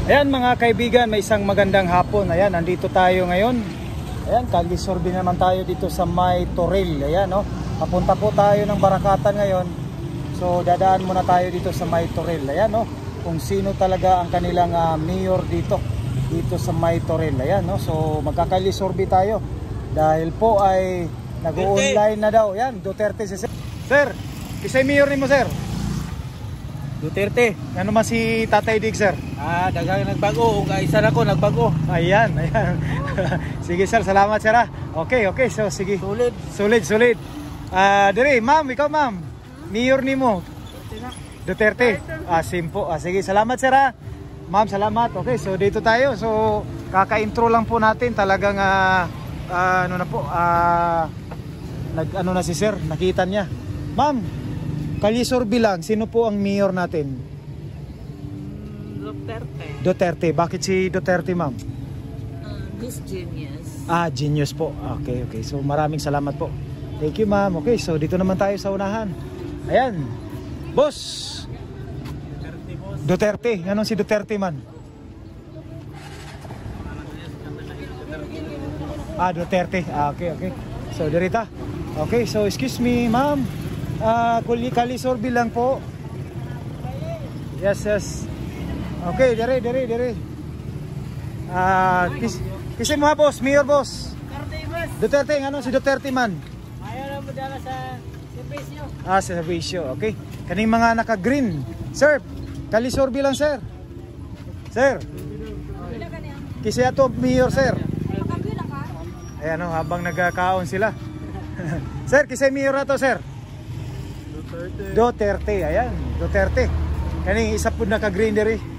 Ayan mga kaibigan, may isang magandang hapon. Ayan, nandito tayo ngayon. Ayan, kalisorbe naman tayo dito sa May Toril. Ayan, no? Papunta po tayo ng Barakatan ngayon. So dadaan muna tayo dito sa May Toril. Ayan, no? Kung sino talaga ang kanilang mayor dito sa May Toril. Ayan, no? So magkakalisorbe tayo dahil po ay nag-online na daw. Ayan, Duterte si Sir. Sir, kisay mayor ni mo, sir? Duterte. Ano man si Tatay Dig, sir? Dagang nagbago. Isa na ko nagbago. Ayan, ayan. Sige sir, salamat sir. Okay, so sige. Sulit. Dire, ma'am, ikaw ma'am. Mayor ni mo? Duterte. Simpo. Sige, salamat sir. Ma'am, salamat. Okay, so dito tayo. So kaka-intro lang po natin. Talagang ano na po, nag-ano na si sir, nakita niya. Ma'am, kalisorbe lang, sino po ang mayor natin? Duterte. Bakit si Duterte, ma'am? Miss Genius. Genius po. Okay. So maraming salamat po. Thank you, ma'am. Okay, so dito naman tayo sa unahan. Ayan. Boss. Duterte. Anong si Duterte, man? Duterte. Okay. So dirita. Okay, so excuse me, ma'am. Kalisorbe lang po. Yes. Okay, dire. Kasi mo boss, mayor boss. Duterte, ano si Duterte man? Ayaw na mo dala sa servisyo. Sa servisyo, okay. Kaning mga naka-green. Sir, kalisorbe lang, sir. Sir. Kasi ato mayor, sir. Ayan o, habang nagkakaon sila. Sir, kasi mayor na to, sir. Duterte, ayan, Duterte. Kaning isa po naka-green diri.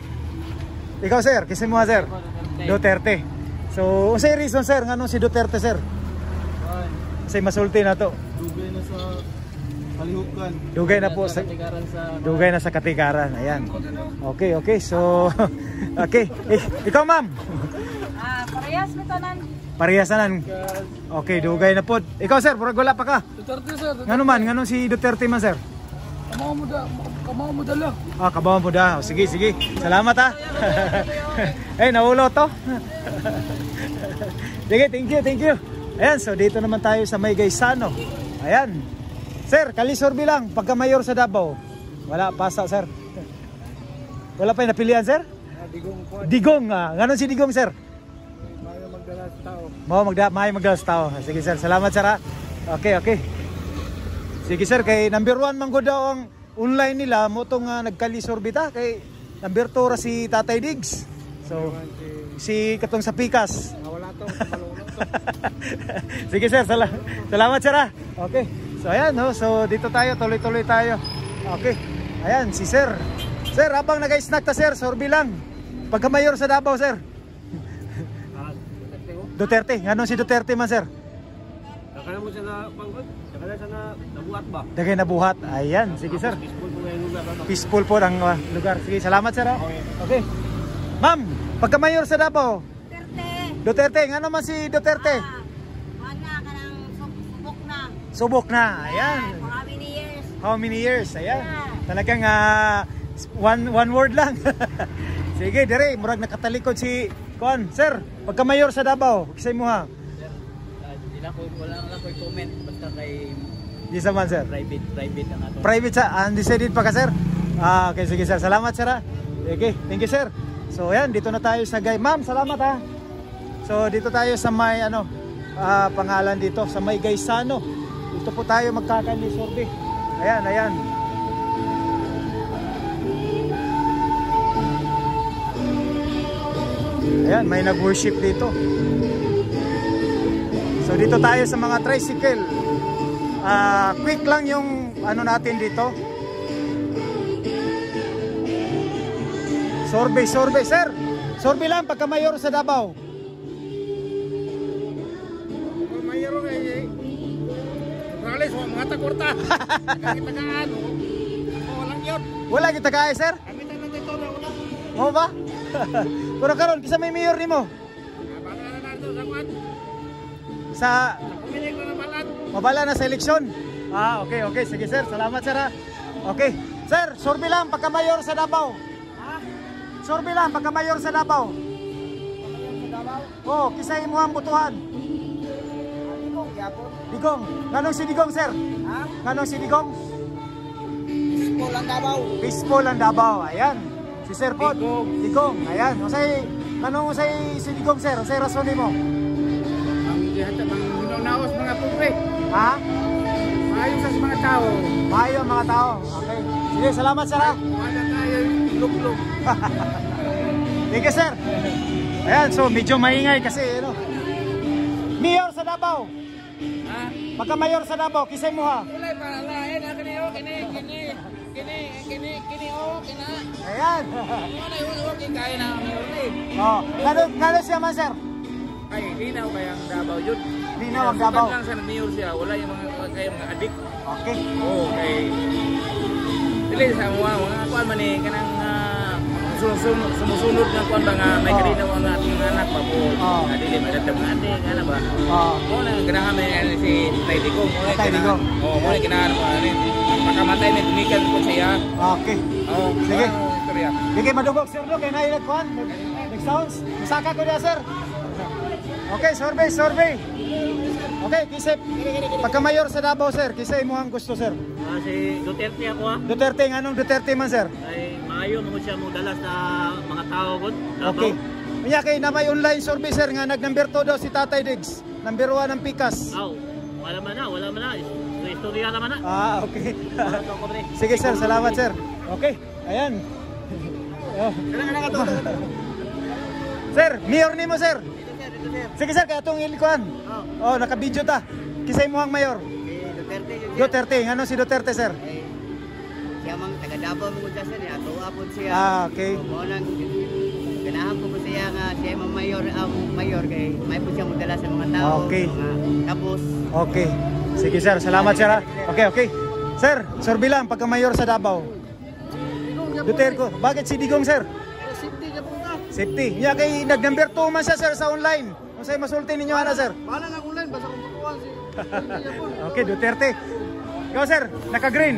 Ikaw sir, kasi mo sir? Duterte. So, unsay reason sir ngano si Duterte sir? Kasi masulti na to. Dugay na sa kalihukan. Dugay na sa katikaran. Ayan. Okay. So, okay. Ikaw ma'am? Parehas mo tanan. Parehasanan. Okay, dugay na po. Ikaw sir, purag wala pa ka. Duterte sir. Ngano si Duterte man sir? Kamao mo dala. Kabawan mo da. Sige. Salamat ha. Naulo to. Sige, thank you. Ayan, so dito naman tayo sa May Gaisano. Ayan. Sir, kalisorbe lang. Pagka mayor sa Davao. Wala, pasa sir. Wala pa yung napilihan sir? Digong. Ngano si Digong sir? May magdala sa tao. Sige sir, salamat sir ha. Okay. Sige sir, kay number 1 man ko daw ang online nila mo tong nagkalisorbe ta kay number 2 ra si Tatay Diggs. So si katong sa Pikas. Wala to. Sige sir, salamat sir ha. Okay. So ayan no, so dito tayo, tuloy tayo. Okay. Ayan si sir. Sir, habang nag-snack ta sir, sorbe lang. Pagka mayor sa Davao sir. Duterte, ano si Duterte man sir? Dakana mo siya na pangkot, dakana siya na nabuhat ba? Dagay nabuhat, ayan, sige sir. Peaceful po ngayong lugar. Peaceful po ang lugar, sige, salamat sir. Okay. Ma'am, pagka mayor sa Davao? Duterte, ano man si Duterte? Subok na, ayan. How many years? Ayan. Talagang one word lang. Sige, dire, murag nakatalikod si Kuan, sir, pagka mayor sa Davao, kisay mo ha? Wala ko comment basta kay di sa man sir? Private ang ato. Private sa, undecided pa ka sir? Okay, sige sir, salamat sir ha. Okay, thank you sir. So ayan, dito na tayo sa ma'am, salamat ha. So dito tayo sa may pangalan dito, sa May Gaisano. Dito po tayo magkakalisorbe. Ayan. Ayan, may nag-worship dito. So dito tayo sa mga tricycle. Quick lang yung ano natin dito. Sorbe, sir. Sorbe lang pagka mayor sa Davao. Mayor ngay. Ralis wa mga takwarta. Kagitagaan. Walang yun. Wala kita kaya sir? Kami tanan dito na wala. Mo ba? Pero karon kisa may mayor nimo? Baka na nato sa kwan. Sa Pumili ko na balat. mabala na sa eleksyon. Okay. Sige sir, salamat sir ha. Okay. Sir, sorbe lang pagka mayor sa Davao. sorbi lang, pagka mayor sa Davao. Oh, kisay mo ang butuhan. Digong, yapon. Digong. Nganong si Digong, sir? Ha? Nganong si Digong? School ang Davao. Peaceful ang Davao. Ayan. Si Sir Pod. Digong. Ayan. Usay, nganong usay si Digong, sir? Usay rason nimo? Ang gihata, ang hinanaos mga pobre. Ha? Maayos sa mga tao. Maayo ang mga tao. Okay. Sige, salamat, sir, ha? Wala tayo luklok. Thank you, sir. Ayan, so medyo maingay kasi, ano. Mayor sa Davao. Ha? Pagka mayor sa Davao, kisay mo, ha? Kulay para lain, kini o, kini o, kina. Ayan. Ano yung kaya na uli. Oh, nalo siya man, sir? Ay, linaw kaya ang Davao yun. Linaw ang Davao. Lang sa mayor siya, wala yung mga adik. Okay. Oo, kay... Dili sa mga kuan man eh, kanang sumusunod nga kuan ba nga may kalinaw ang ating anak pa po. Dili madadam nga ate, nga ba? Oo, na ganahan may si Tay Digong. Tay Digong. Oo, mo ganahan mo ani. Pagkamatay na gumikan ko siya. Okay. Oo, sige. Istorya. Sige, madugog, sir, no? Kaya nailag kuhan. Next sounds. Masaka ko niya, sir. Okay, survey. Okay, kisip. Pagka mayor sa Davao, sir, kisay mo ang gusto, sir? Si Duterte ako ha. Duterte, anong Duterte man, sir? Ay maayo mo siya mo dala sa mga tao gud. Okay. Kanya kay na may online survey, sir, nga nag-number 2 daw si Tatay Diggs. Number 1 ang Pikas. Aw, wala man na. Istorya naman na. Okay. Sige, sir, salamat, sir. Okay, ayan. Sir, mayor nimo, sir. Sige, sir, kaya itong ilikuan. Oh, naka-video ta. Kisay mo ang mayor? Duterte yun. Duterte, ano si Duterte, sir? Siya mang taga Davao mo dyan siya, atuwa po siya. Okay. Mo nang ganahan po siya nga siya mang mayor kay may po siya modala sa mga tao. Okay. Tapos Okay. Sige, sir, salamat, sir, ha? Okay. Sir, survey lang, pagka mayor sa Davao. Duterte, bakit si Digong, sir? safety ka po ta. Safety. Niya kay nag-number 2 man siya, sir, sa online. Kung sa'yo masulti ninyo, ana, sir? Bala na online basta kung putuan si Okay, Duterte. Ikaw, sir, naka-green.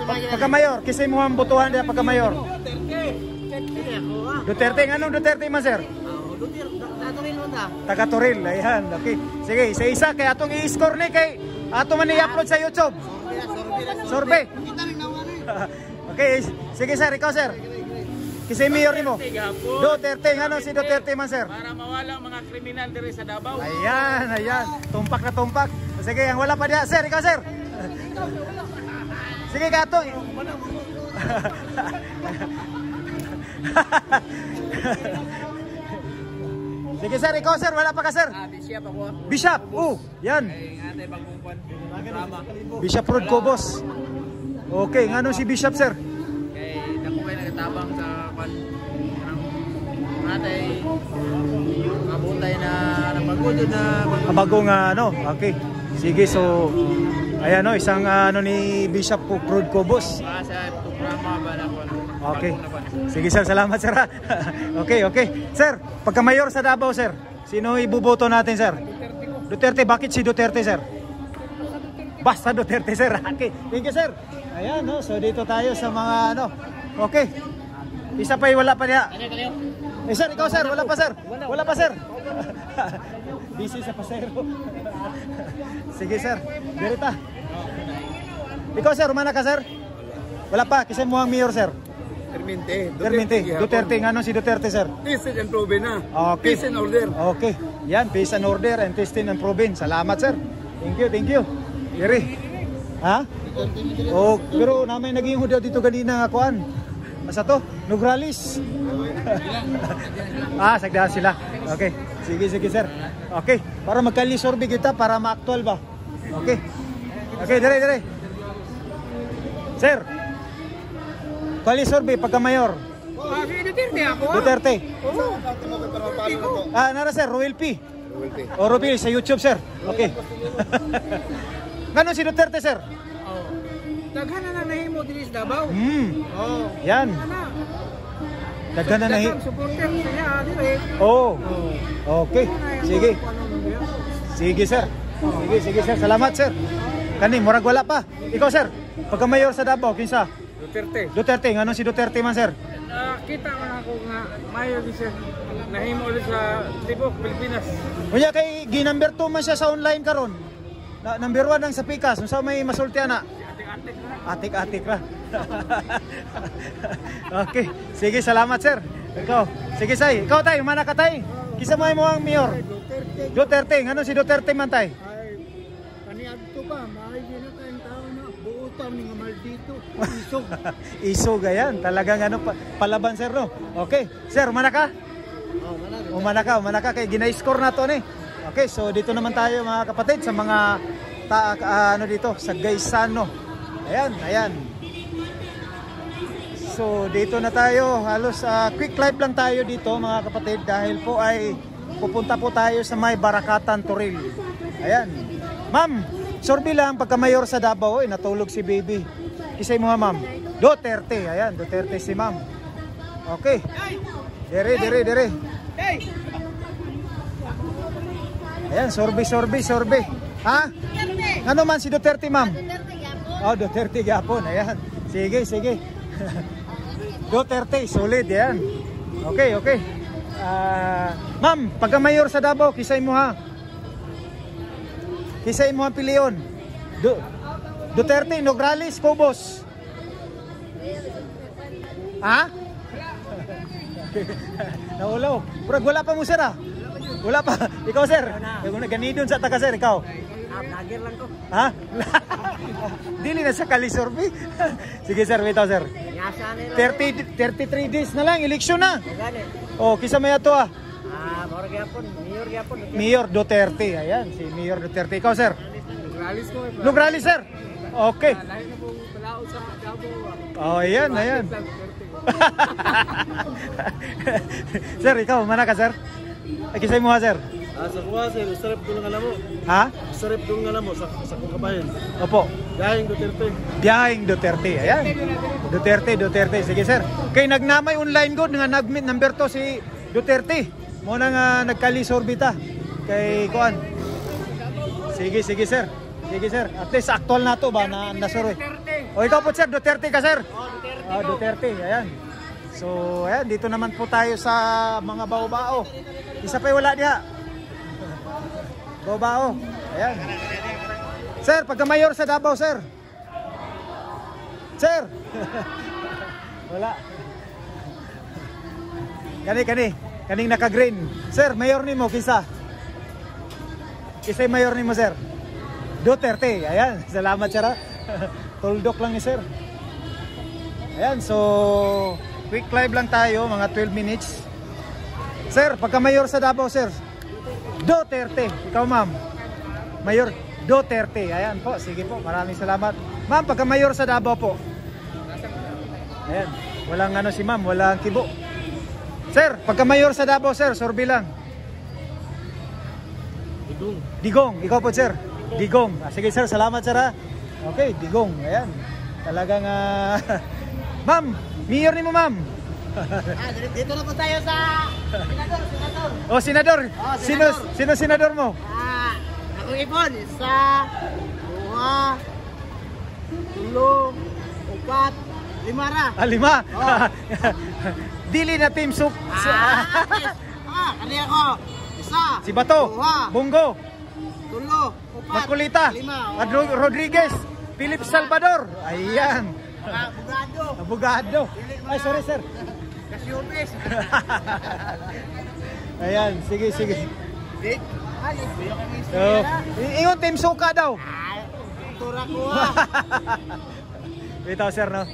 Pagka mayor, kisay mo ang butuhan niya pagka mayor. Duterte ako ha. Duterte, anong Duterte man, sir? Duterte, natuloy mo ta. Taga Toril, ayan, okay. Sige, isa-isa, kay atong i-score ni, kay ato man i-upload sa YouTube. Survey. Kita rin naman eh. Okay, sige, sir, ikaw, sir. Kisay mayor ni mo. Duterte, ano si Duterte man, sir? Para mawala ang mga kriminal diri sa Davao. Ayan. Tumpak na tumpak. Sige, ang wala pa diya. Sir, ikaw, sir. Sige, kato. Sige, sir, ikaw, sir. Wala pa ka, sir. Bishop ako. Bishop. Yan. Ay, ate bagong kuan. Drama. Bishop Rod Cobos. Okay, ngano si Bishop, sir? Kay dako kay nagatabang sa kuan. Natay mabutay na nagpagudod na Bagong ano, okay. Sige, so ayan, no, isang ano ni Bishop Rod Cobos. sa programa ba na kuan. Okay. Sige, sir, salamat, sir. Okay. Sir, pagka mayor sa Davao, sir, sino ibuboto natin, sir? Duterte. Bakit si Duterte, sir? Basta Duterte, sir. Okay. Thank you, sir. Ayan, no. So dito tayo sa mga ano. Okay. Isa pa wala pa niya. Sir, ikaw, sir. Wala pa, sir. Wala pa, sir. Busy sa pasero. Sige, sir. Dirita. Ikaw, sir. Umana ka, sir? Wala pa. Kisay mo ang mayor, sir? Termente. Duterte. Ano si Duterte, sir? Peace and proven na. Okay. Peace and order. Okay. Yan. Peace and order and testing and proven. Salamat, sir. Thank you. Diri. Ha? Oh, pero namin naging hudaw dito ganina nga kuan. Asa to? Nugralis. Sagdahan sila. Okay. Sige, sir. Okay. Para magkalisorbe kita para ma-actual ba? Okay, dire. Sir. Kalisorbe pagka mayor. Si Duterte ako. Duterte. Nara, sir, Roel P. Roel sa YouTube, sir. Okay. Ganon si Duterte, sir? Daghan na nahimo diri sa Davao. Yan. Daghan na nahi. Supporter siya dire. Okay. Sige, sir. Sige, sir. Salamat, sir. Kani, murag wala pa. Ikaw, sir. Pagka mayor sa Davao, kinsa? Duterte. Duterte. Ganon si Duterte man, sir? kita ko na ako nga mayor siya. Nahimo ulit sa Tibok, Pilipinas. Kunya kay ginumber 2 man siya sa online karon. Number 1 ang sa Pikas. Unsa may masulti ana? Atik-atik na. Atik-atik ra. Okay. Sige, salamat sir. Ikaw. Sige say. Ikaw tay, mana ka tay? Kisa mo ang mayor? Duterte. Ngano si Duterte man tay? Ay, kaniadto ba? Maay din na kayong tao na buutan ng maldito. Isog. Isog ayan. Talagang ano palaban sir no. Okay. Sir, mana ka? Umana ka kay gina-score na to ni. Okay, so dito naman tayo mga kapatid sa mga ano dito sa Gaisano. Ayan. So dito na tayo, halos quick live lang tayo dito mga kapatid dahil po ay pupunta po tayo sa may Barakatan Toril. Ayan. Ma'am, sorbi lang pagka mayor sa Davao, natulog si baby. Kisay mo ha ma'am. Duterte, ayan, Duterte si ma'am. Okay. Dire. Ayan, sorbe. Ha? Ano man si Duterte, ma'am? Oh, Duterte gyapon. Ayan. Sige. Duterte, solid yan. Okay. Ma'am, pagka mayor sa Davao, kisay mo ha? Kisay mo ang piliyon. Duterte, Nograles, Cobos. Ha? Naulaw. Pero wala pa mo sir ah. Wala pa. Ikaw sir. Ganidon sa taga sir. Ikaw. Vlogger lang ko. Ha? Dili na sa kalisorbi. Sige sir, wait sir. 33 days na lang. Eleksyon na. Oh, kisa may ato ah. Mayor gyapon. Mayor Duterte. Ayan, si Mayor Duterte. Ikaw sir. Nograles ko. Nograles sir. Okay. Lahat na pong palao sa Davao. Oh, ayan. Sir, ikaw, mana ka sir? Kisay mo ha sir? Sa kuha sir, sarap doon nga namo. Ha? Sarap doon nga namo sa kong kabayan. Opo. Gayeng Duterte. Biyahing Duterte. Ayan. Duterte. Sige sir. Kay nagnamay online good nga number 2 si Duterte. Mo na nga nagkalisorbita kay kuan. Sige sir. At least actual na to ba na nasuro. O ikaw po sir, Duterte ka sir? Duterte. Ayan. So ayan, dito naman po tayo sa mga bao-bao. Isa pa wala diha. Bao-bao. Ayan. Sir, pagka mayor sa Davao sir. Sir. Wala. Kaning naka-green. Sir, mayor nimo kisa. Kisay mayor nimo sir. Duterte. Ayan, salamat sir. Tuldok lang ni sir. Ayan, so quick live lang tayo, mga 12 minutes. Sir, pagka mayor sa Davao sir. Duterte. Ikaw ma'am. Mayor Duterte. Ayan po, sige po. Maraming salamat. Ma'am, pagka mayor sa Davao po. Ayan, walang ano si ma'am, walang kibo. Sir, pagka mayor sa Davao sir, sorbi lang. Digong. Ikaw po sir. Digong. Sige sir, salamat sir ha. Okay, Digong. Ayan. Talagang ma'am, mayor ni mo ma'am. Dito na po tayo sa senador. Oh, senador. Sino senador mo? Akong ipon, 1, 2, 3, 4, 5 ra. 5. Oh. Dili na team soup. Kani ako. 1. Si Bato. 2, Bongo. 3, 4, Makulita. 5. Rodriguez. Philip Salvador. Ayan. Abogado. Abogado. Ay, sorry sir. Kasyobes. Ayan, sige. Big. So, ingon team suka daw. Tura ko Ito sir no.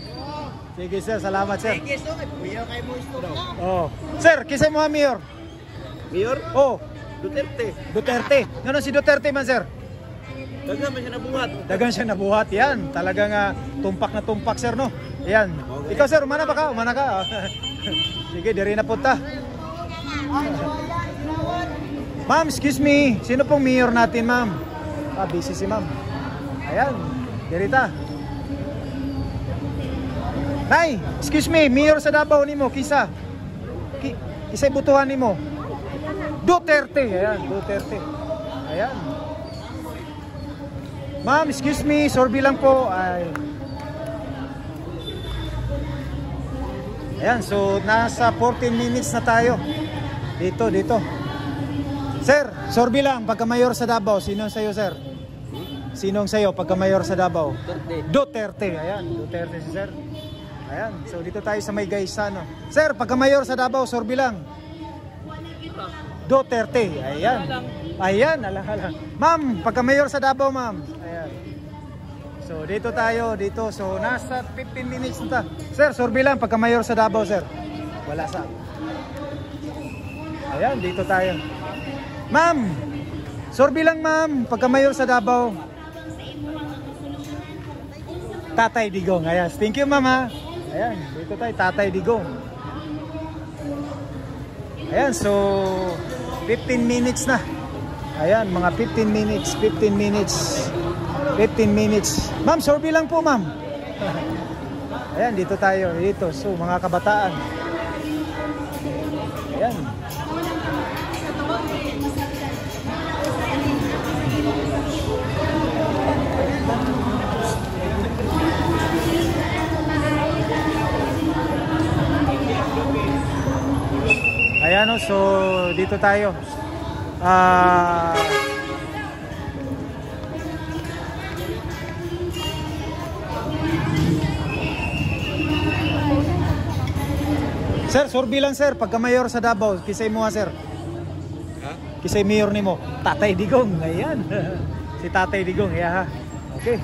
Sige sir, salamat sir. Thank you so much. Buyo kay mo isto daw. Oh. Sir, kisay mo ha mayor? Mayor Oh, Duterte. Ngano si Duterte man sir? Dagan man siya nabuhat. Dagan siya nabuhat yan. Talagang tumpak na tumpak sir no. Ayan. Ikaw sir, umana ba ka? Umana ka. Sige, diri na punta. Ma'am, excuse me. Sino pong mayor natin, ma'am? Busy si ma'am. Ayan, diri ta. Nay, excuse me, mayor sa Davao nimo, kisa. Kisay butuhan nimo. Duterte. Ayan, Duterte. Ayan. Ma'am, excuse me, sorbi lang po. Ay. Ayan, so nasa 14 minutes na tayo. Dito. Sir, sorbi lang, pagka mayor sa Davao, sinong sa'yo, sir? Sinong sa'yo pagka mayor sa Davao? Duterte. Ayan, Duterte si sir. Ayan, so dito tayo sa may Gaisano. Sir, pagka mayor sa Davao, sorbi lang. Duterte. Ayan, alang. Ma'am, pagka mayor sa Davao, ma'am. Ayan. So dito tayo, dito. So nasa 15 minutes na ta. Sir, sorbi lang pagka mayor sa Davao, sir. Wala sa. Ayan, dito tayo. Ma'am, sorbi lang ma'am, pagka mayor sa Davao. Tatay Digong. Ayan, thank you ma'am ha. Ayan, dito tayo, Tatay Digong. Ayan, so 15 minutes na. Ayan, mga 15 minutes. Ma'am, sorbi lang po ma'am. Ayan, dito tayo, dito. So, mga kabataan. Ayan. Ayan o, so dito tayo. Sir, sorbi lang sir, pagka mayor sa Davao, kisay mo nga sir. Kisay mayor ni mo, Tatay Digong. Ayan. Si Tatay Digong, yeah. Okay.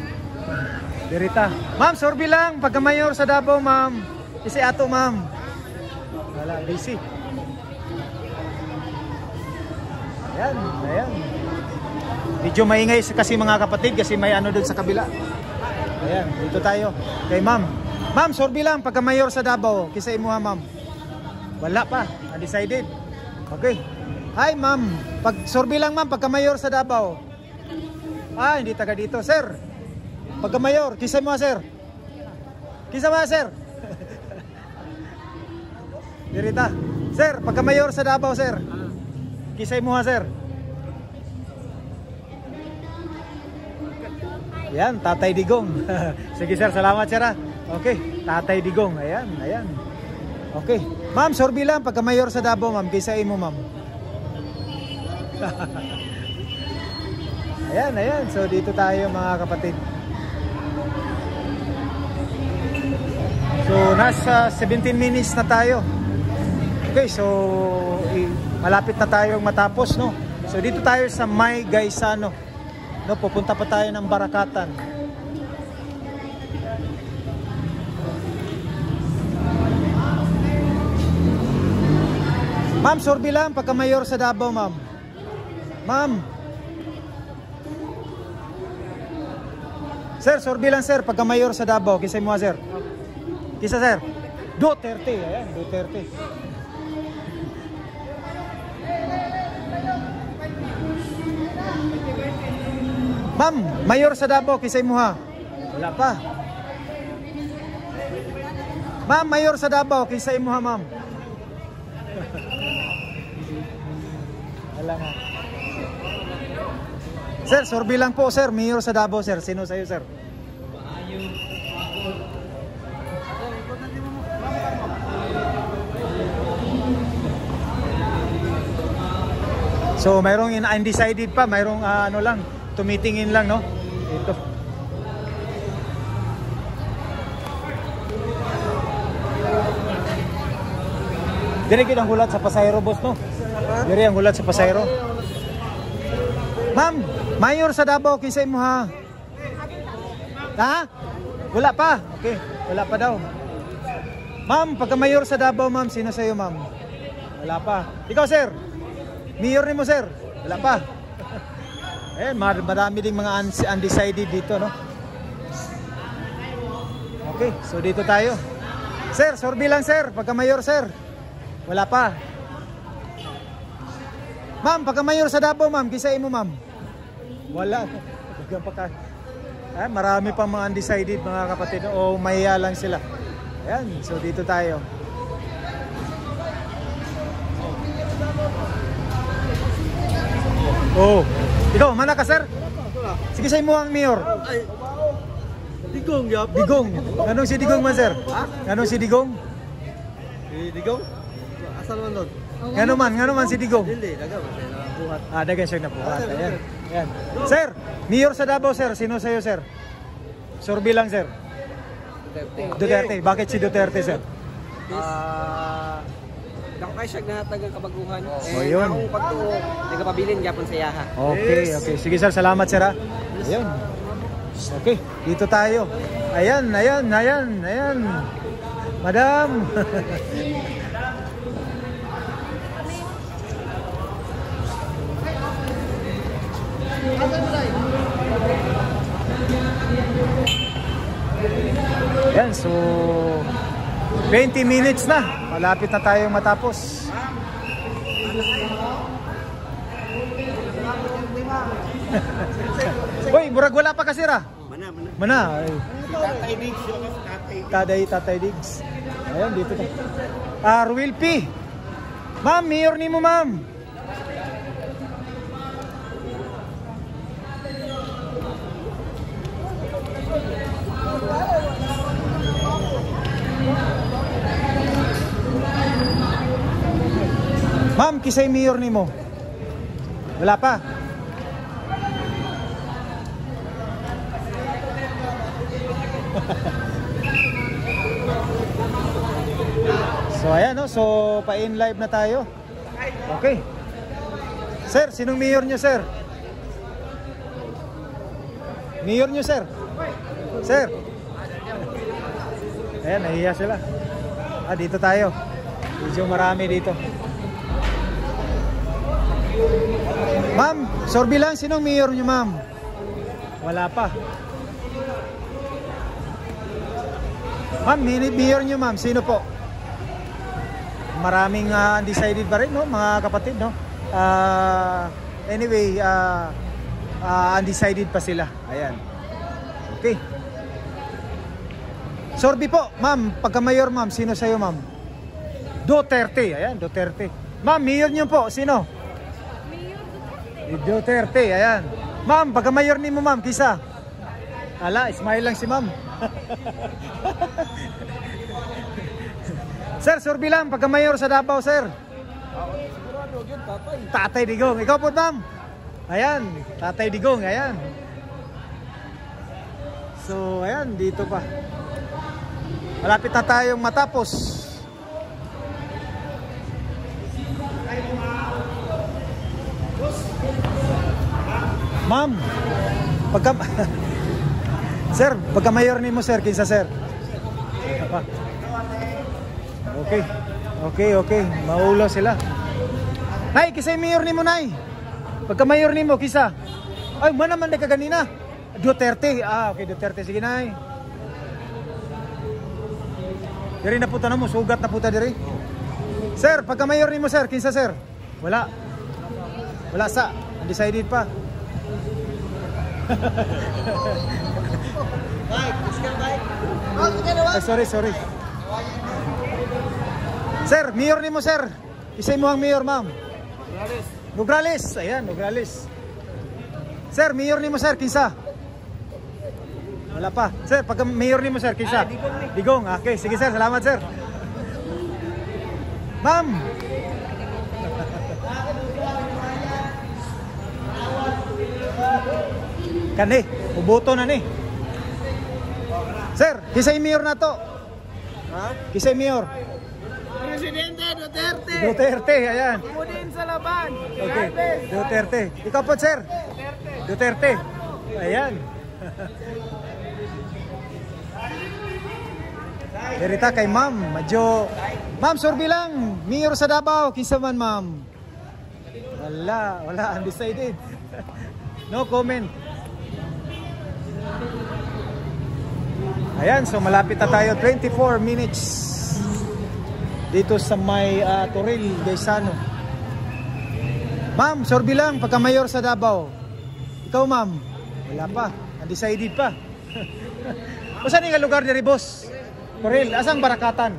Dirita. Ma'am, sorbi lang, pagka mayor sa Davao, ma'am. Kisay ato, ma'am. Wala, busy. Ayan. Medyo maingay kasi mga kapatid, kasi may ano doon sa kabila. Ayan, dito tayo. Kay ma'am. Ma'am, sorbi lang, pagka mayor sa Davao, kisay mo ha, ma'am. Wala pa, undecided. Okay. Hi ma'am, sorbi lang ma'am, pagka mayor sa Davao. Hindi taga dito. Sir, pagka mayor, kisay mo ha, sir. Kisay mo ha, sir. Dirita. Sir, pagka mayor sa Davao, sir. Kisay mo ha, sir. Ayan, Tatay Digong. Sige sir, salamat sir ha. Okay, Tatay Digong. Ayan. Okay. Ma'am, sorbi lang pagka mayor sa Davao, ma'am. Kisay mo, ma'am. Ayan. So dito tayo mga kapatid. So nasa 17 minutes na tayo. Okay, so malapit na tayong matapos, no? So dito tayo sa May Gaisano. No, pupunta pa tayo ng Barakatan. Ma'am, sorbi lang pagka mayor sa Davao, ma'am. Ma'am. Sir, sorbi lang sir pagka mayor sa Davao. Kisay mo sir. Kisa sir. Duterte. Ayan, Duterte. Ma'am, mayor sa Davao, kisay mo ha. Wala pa. Ma'am, mayor sa Davao, kisay mo ha, ma'am. Wala nga. Sir, sorbi lang po sir, mayor sa Davao sir. Sino sa'yo sir? So mayroong undecided pa, mayroong ano lang, tumitingin lang, no? Ito. Dire ang gulat sa pasayro, boss, no? Dire ang gulat sa pasayro. Ma'am, mayor sa Davao, kisay mo ha? Ha? Wala pa? Okay, wala pa daw. Ma'am, pagka mayor sa Davao, ma'am, sino sa'yo, ma'am? Wala pa. Ikaw, sir? Mayor ni mo, sir? Wala pa. Eh, marami ding mga undecided dito, no? Okay, so dito tayo. Sir, sorbi lang, sir. Pagka mayor, sir. Wala pa. Ma'am, pagka mayor sa Davao, ma'am, kisay mo, ma'am? Wala. Marami pang mga undecided, mga kapatid. O mahiya lang sila. Ayan, so dito tayo. Oh, ikaw, mana ka sir? Sige say mo ang mayor. Digong, yap. Digong. Anong si Digong man sir? Anong si Digong? Digong? Asal man doon? Ngano man si Digong? Dili, daga man siya nabuhat. Dagan siya nabuhat. Ayan. Ayan. Sir, mayor sa Davao, sir. Sino sa'yo, sir? Sorbi lang, sir. Duterte. Bakit si Duterte, sir? Dako kay siya nahatag ang kabaguhan. Yun. Akong pagtuo, nagapabilin gyapon sa yaha. Okay, okay. Sige, sir. Salamat, sir. Ayan. Okay, dito tayo. Ayan. Madam. Yan, so 20 minutes na. Malapit na tayong matapos. Uy, murag wala pa kasi ra. Mana. Tatay Diggs yun. Tatay Diggs. Ayan, dito ta. Ruel P. Ma'am, mayor ni mo, ma'am. Ma'am, kisay mayor ni mo. Wala pa. So ayan, no? So pa-in live na tayo. Okay. Sir, sinong mayor nyo, sir? Mayor nyo, sir? Sir? Ayan, nahiya sila. Dito tayo. Medyo marami dito. Ma'am, sorbi lang, sinong mayor nyo, ma'am? Wala pa. Ma'am, mayor nyo, ma'am, sino po? Maraming undecided pa rin, no, mga kapatid, no? Anyway, undecided pa sila. Ayan. Okay. Sorbi po, ma'am, pagka-mayor, ma'am, sino sa'yo, ma'am? Duterte. Ayan, Duterte. Ma'am, mayor nyo po, sino? Duterte, ayan. Ma'am, pagka-mayor ni mo, ma'am, kisa? Ala, smile lang si ma'am. Sir, sorbi lang, pagka-mayor sa Davao, sir. Tatay Digong. Ikaw po, ma'am. Ayan, Tatay Digong, ayan. So, ayan, dito pa. Malapit na tayong matapos. Ma'am, pagka... Sir, pagka-mayor ni mo, sir, kinsa, sir? Okay. Maulo sila. Nay, kisay mayor ni mo, nay. Pagka-mayor ni mo, kisa? Ay, man naman na kaganina. Duterte. Okay, Duterte. Sige, nay. Diri na puta na mo. Sugat na puta diri. Sir, pagka-mayor ni mo, sir, kinsa, sir? Wala. Wala sa. Undecided pa. Sorry. Sir, mayor ni mo, sir. Isay mo ang mayor, ma'am. Nograles. Ayan, Nograles. Sir, mayor ni mo, sir, kinsa? Wala pa. Sir, pagka mayor ni mo, sir, kinsa? Digong. Okay, sige, sir. Salamat, sir. Ma'am. Kani, uboto na ni. Sir, kisay mayor na to? Kisay mayor? Presidente Duterte. Duterte, ayan. Kumudin sa laban. Okay, Duterte. Ikaw po, sir? Duterte. Ayan. Derita kay ma'am. Medyo... Ma'am, sorbi lang. Mayor sa Davao. Kinsa man, ma'am? Wala. Undecided. No comment. Ayan, so malapit na tayo. 24 minutes. Dito sa may Toril, Gaisano. Ma'am, sorbi lang, pagka-mayor sa Davao. Ikaw, ma'am? Wala pa, undecided pa. O saan yung lugar ni boss? Toril, asang Barakatan?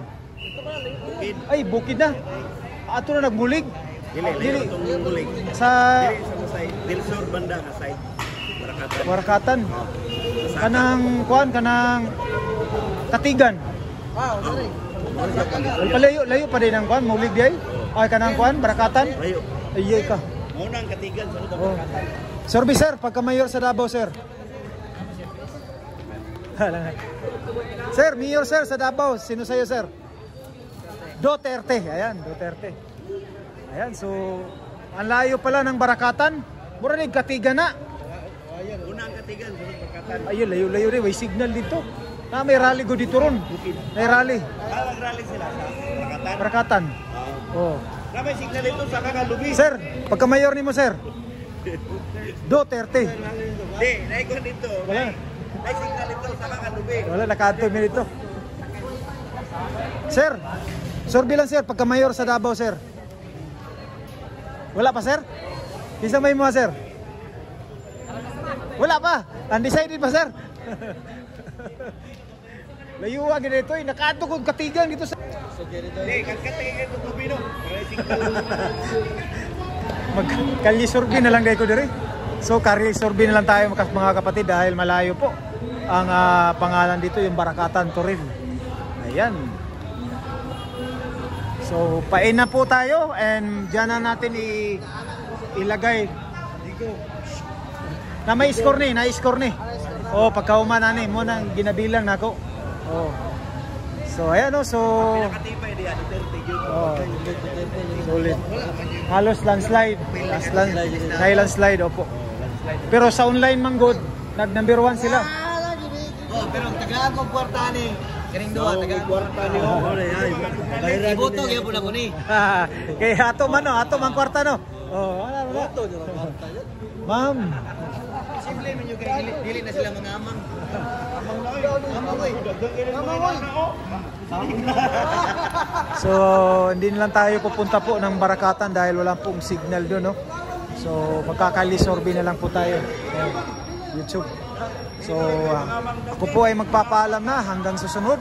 Bukid. Ay, bukid na. Ato na nagbulig. Dili, tumulig. Sa Dilsur banda nga side. Barakatan. Kanang, kanang Katigan. Layo pa din ang kuan, mulig di ay. Ay kanang kuan, barakatan. Layo. Ay ka. Unang katigan sa Oh. Sorbi sir, pagka mayor sa Davao sir. Sir, mayor sir sa Davao, sino sa'yo sir? Duterte, ayan, Duterte. Ayan, so ang layo pala ng barakatan. Mura ni katigan na. Unang katigan sa Barakatan. Ayun, layo-layo rin, may signal dito. May rally go dito ron. May rally. Mag-rally sila sa Barakatan. Barakatan. Oh. May signal dito sa Kakalubi. Sir, pagka mayor nimo sir. Duterte. Di, naikon dito. Wala. May signal dito sa Kakalubi. Wala, nakaantoy mo dito. Sir, sorbi lang sir, pagka mayor sa Davao sir. Wala pa sir? Isa may mga sir? Wala pa? Undecided pa sir? Layuwa ganito eh, nakaanto kong katigan dito sa... Di, katigan ito Tubino. May signal. Magkalye sorbi na lang ko diri. So kalye sorbi na lang tayo mga kapatid dahil malayo po ang pangalan dito yung Barakatan Toril. Ayan. So pain na po tayo and diyan na natin ilagay. Na may score ni, na-score ni. Oh, pagkauma na ni mo nang ginabilang nako. Oh. So ayan oh, so Nakatipay diyan, Duterte yun. oh. Sulit. Halos landslide. Landslide, opo. Pero sa online man good, nag-number 1 sila. Oh, pero tagaan ko kwarta ni. Kaning duha tagaan Kwarta niyo. Iboto gyud na ko ni. Kay ato man no, ato man kwarta no. Oh, wala. Ma'am. Simple man yung dili na sila mga amang. So, hindi na lang tayo pupunta po ng Barakatan dahil wala pong signal doon, no? So, magkakalisorbi na lang po tayo. YouTube. So, ako po ay magpapaalam na hanggang susunod.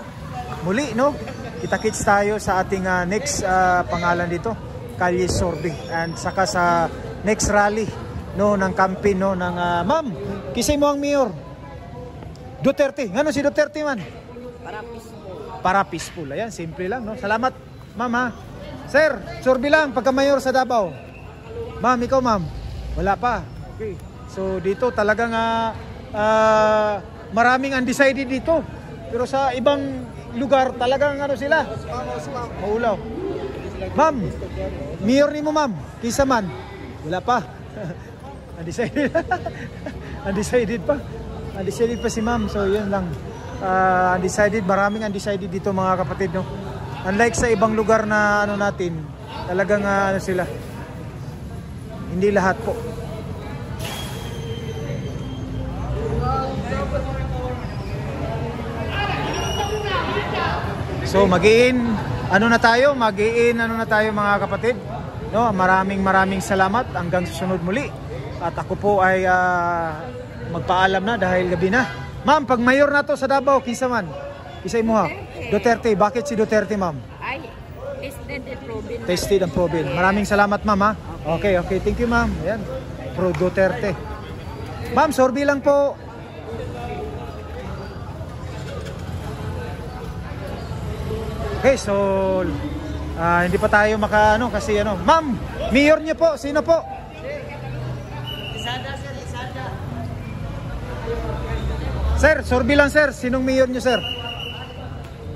Muli, no? Kita-kits tayo sa ating next pangalan dito, Kalye Sorbi. And saka sa next rally, no, ng campaign, no, ng ma'am, kisay mo ang mayor. Duterte. Ngano si Duterte man? Para peaceful. Ayan, simple lang, no? Salamat, ma'am, ha? Sir, sorbi lang, pagka mayor sa Davao. Ma'am, ikaw, ma'am? Wala pa. Okay. So, dito talagang maraming undecided dito. Pero sa ibang lugar, talagang ano sila? Maulaw. Ma'am, mayor ni mo, ma'am? Kisa man? Wala pa. Undecided. Undecided pa. Undecided pa si ma'am. So, yun lang. Undecided, maraming undecided dito mga kapatid, no? Unlike sa ibang lugar na ano natin, talagang ano sila, hindi lahat po. So ano na tayo mga kapatid, no? Maraming salamat hanggang susunod muli. At ako po ay magpaalam na dahil gabi na. Ma'am, pag mayor na to sa Davao, kinsa man? Kisay mo ha? Duterte. Bakit si Duterte, ma'am? Ay, tested and proven. Tested and proven. Maraming salamat, ma'am, ha? Okay. Thank you, ma'am. Ayan. Pro Duterte. Ma'am, sorbi lang po. Okay, so hindi pa tayo makaano kasi ano. Ma'am, mayor niyo po. Sino po? Sir, sorbi lang sir. Sinong mayor niyo, sir?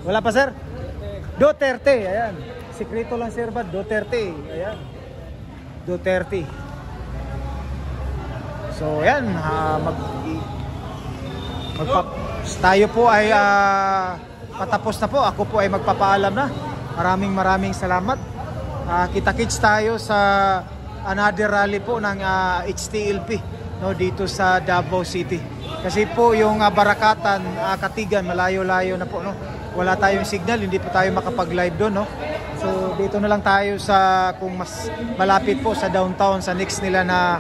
Wala pa, sir? Duterte. Ayan. Sekreto lang, sir, ba? Duterte. Ayan. Duterte. So, ayan. Tayo po ay patapos na po. Ako po ay magpapaalam na. Maraming salamat. Kita-kits tayo sa another rally po ng HTLP, no, dito sa Davao City. Kasi po yung Barakatan, Katigan, malayo-layo na po, no. Wala tayong signal, hindi po tayo makapag-live doon, no. So dito na lang tayo sa kung mas malapit po sa downtown sa next nila na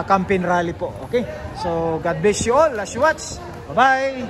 campaign rally po. Okay? So God bless you all as you watch. Bye-bye.